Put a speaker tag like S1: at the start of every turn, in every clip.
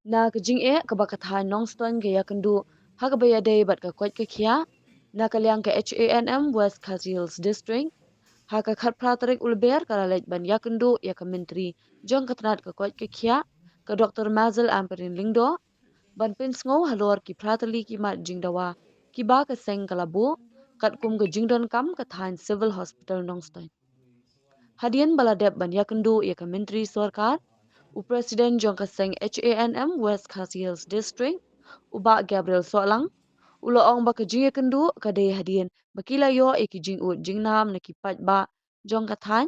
S1: Na kajing kabakathan nongston gaya kendu hakabaya day bat ka kwat ka kya na kalyang ka HANM West Khasi Hills District haka khat pratarik ulber karalet ban yakendu ya ka menteri jong katnat ka kwat ka kya ka Dr. Mazel Amperin Lingdo ban pinsngo halor ki pratali ki mat jingdawa ki ba ka seng kalabu kat kum ka jingdon kam ka than civil hospital nongston hadian baladep ban yakendu ya ka menteri sarkar Presiden jong kaseng HANM West Khasi Hills District, Uba Gabriel Solang, Uloong baka jing kendu kadai hadian bakila yo jing ut jing nam na kipat ba jong kathan,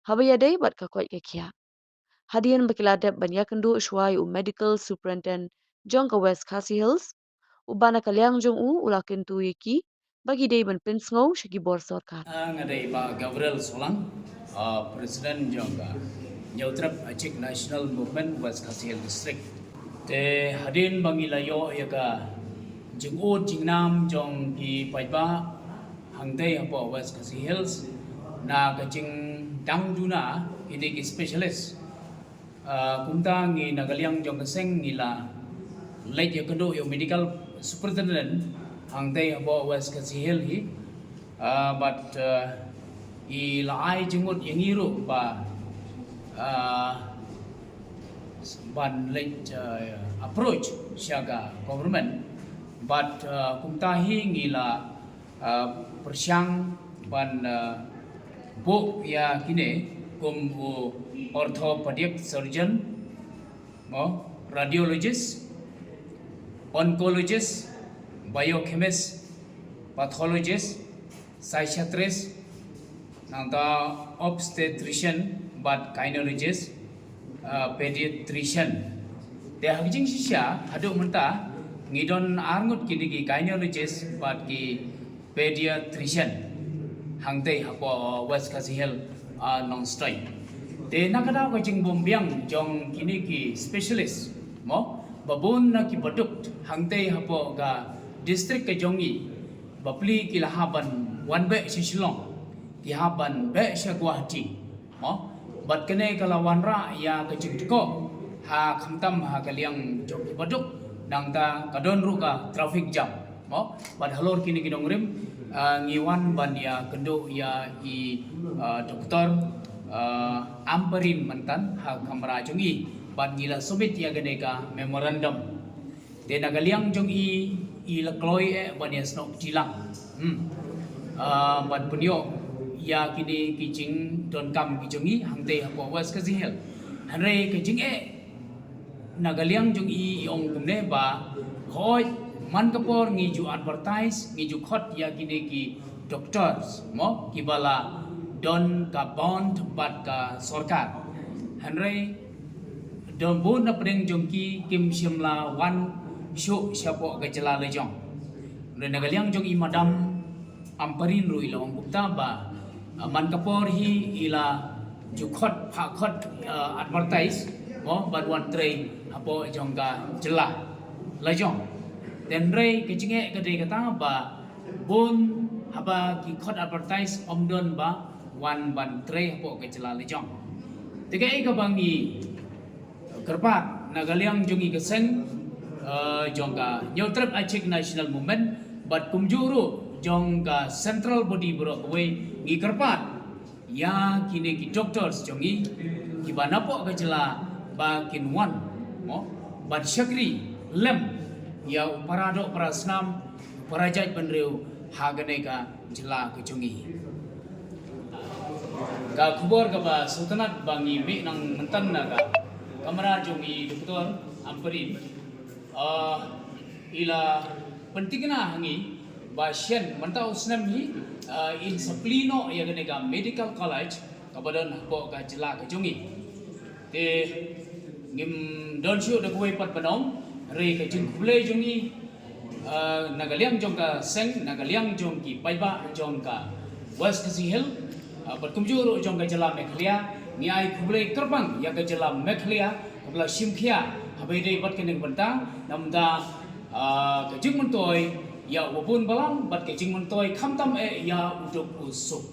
S1: habaya day bat kakwat kakia. Hadian bakila dep ban yakendu shwai medical superintendent jong ka West Khasi Hills, Uba na kalyang jong ulakin tu bagi day ban pinsngo shigi bor sarkar.
S2: Ngadai Pak Gabriel Solang, Presiden Jongga Nyautrap Acik National Movement West Khasi Hills District. Te hadin bangilayo yaga jingud jingnam jong ki paiba hangdai apo West Khasi Hills na kajing dangduna ini ki specialist. Kumta ngi nagaliang jong kaseng ngila late yakendo yo medical superintendent hangdai apo West Khasi Hills hi. But ilai jengut yang iru ba ban late approach siaga government but kumtahi ngila persiang ban book ya kini kum orthopedic surgeon mo radiologist oncologist biochemist pathologist psychiatrist nangta obstetrician but gynecologist pediatrician te hagjing sisya hadu menta ngidon arngut kidigi gynecologist but ki pediatrician hangte hapo West Khasi Hills non stay te nakada ko jing bombyang jong kini ki specialist mo babun na ki baduk hangte hapo ga district ke jongi bapli ki lahaban one be sisilong ki haban be sya Guwahati mo bat kene kalawan ra ya kecik teko ha khamtam ha kaliang jok baduk nang ta kadon ru ka traffic jam mo bat halor kini kidong rim ngiwan ban ya kendo ya i doktor Amperin mantan ha kamra jongi bat ngila subit ya gene ka memorandum de nagaliang jong i lakloi ban ya snok jilang ban punyo ya kini kijing don kam kijongi hangte hapo West Khasi Hills hanre kijing nagaliang jong i ong kumne ba hoi man kapor ngiju advertise ngiju khot ya kini ki doctors mo kibala don ka bond bat ka sarkar hanre don bon na preng jong ki kim shimla wan shu siapo ka jela lejong re nagaliang jong i madam Amperin ru ilong bukta ba man kapor hi ila jukhot phakot advertise mo badwan tray apo jongga jela lajong den rei kechinge kade kata ba bon haba ki khot advertise omdon ba wan ban tray apo ke jela lajong tege ka bangi kerpat nagaliang jongi keseng jongga Nyautrap Acik National Movement bat kumjuru jongga central body bro we ngikerpat ya kini ki doctors jongi ki banapo ka jela ba kinwan mo ban syakri lem ya parado prasnam parajat penreu hagane ka jela ke jongi ka kubor ka ba sultanat bangi me nang mentan na ka kamera jongi doktor Amperin ila pentingna hangi Basyan mentau senam hi in Saplino ya genega Medical College kabadan po ka jela ka jongi te ngim don syu da kuai pat panong re ka jing kule jongi nagaliang jong ka seng nagaliang jong ki paiba jong ka West Khasi Hills pat kumjuro jong ka jela Mekhlia ngi ai kule kerbang ya ka jela Mekhlia kabla simkhia habai dei pat keneng bentang namda ka jing mentoi ya wapun balang bat kecing mentoi khamtam ya untuk usuk